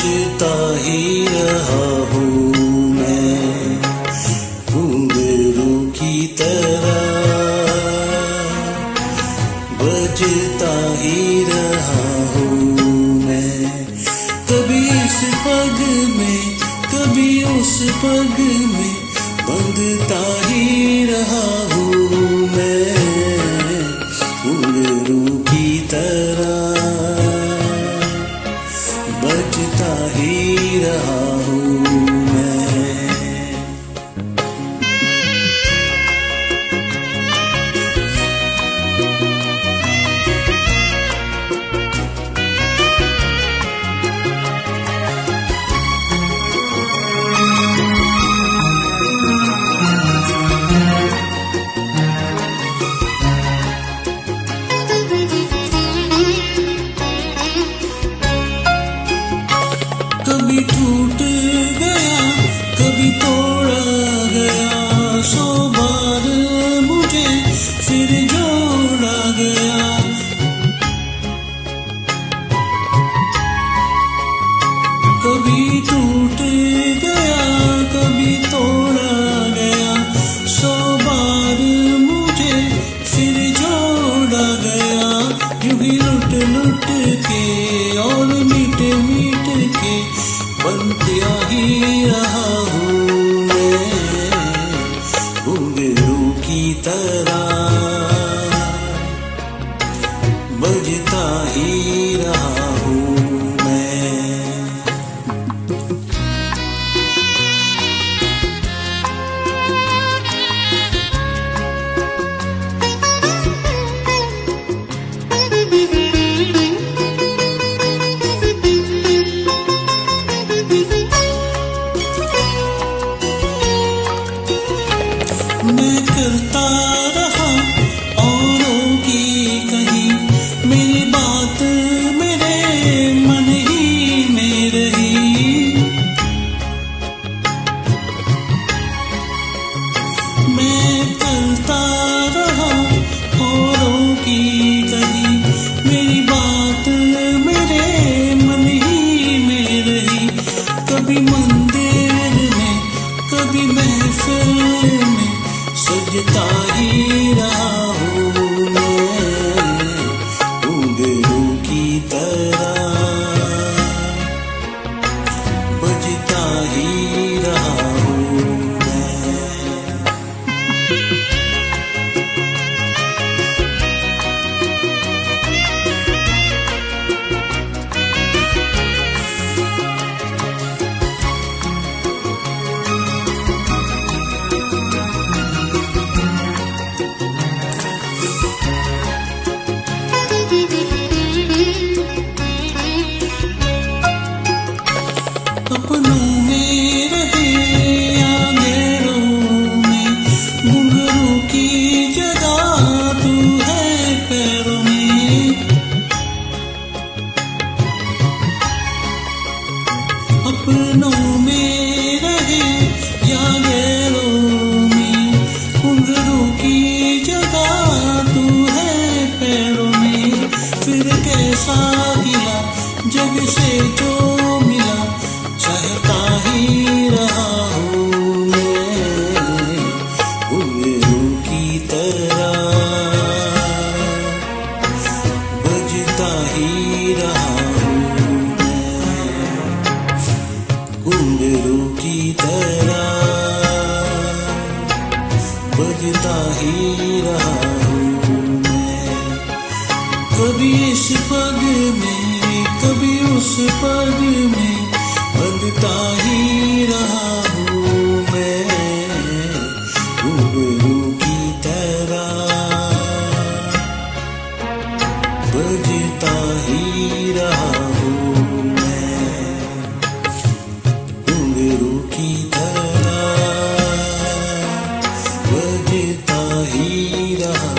बजता ही रहा हूँ मैं घुंघरू की तरह, बजता ही रहा हूँ मैं। कभी इस पग में कभी उस पग में बंधता ही रहा हूँ मैं घुंघरू की तरह, बजता ही रहा हूँ मैं। कभी टूट गया कभी तोड़ा गया, 100 बार मुझे फिर जोड़ा गया। कभी टूट गया कभी तोड़ा गया, 100 बार मुझे फिर जोड़ा गया। यूं ही लुट लुट के और मिट मिट के बनता ही रहा हूँ मैं घुंघरू की तरह, बजता ही रहा हूँ मैं। मैं करता रहा औरों की कहीं, मेरी बात मेरे मन ही में रही। मैं करता रहा औरों की कहीं, मेरी बात मेरे मन ही में रही। कभी मंदिर में कभी महफिल में सजता ही रहा हूँ मैं घुंघरू की तरह, बजता ही रहा हूँ मैं। अपनों में रहे या गैरों में, घुंघरू की जगह तू है पैरों में। अपनों में रहे या गैरों में, घुंघरू की जगह तू है पैरों में। फिर कैसा गिला जग से जो मिला, चाहता ही रहा हूँ मैं घुंघरू की तरह, बजता ही रहा हूँ मैं घुंघरू की तरह, बजता ही रहा हूँ मैं। कभी इस पग में कभी उस पग में बंधता ही रहा हूँ मैं घुंघरू की तरह, बजता ही रहा हूँ मैं घुंघरू की तरह, बजता ही रहा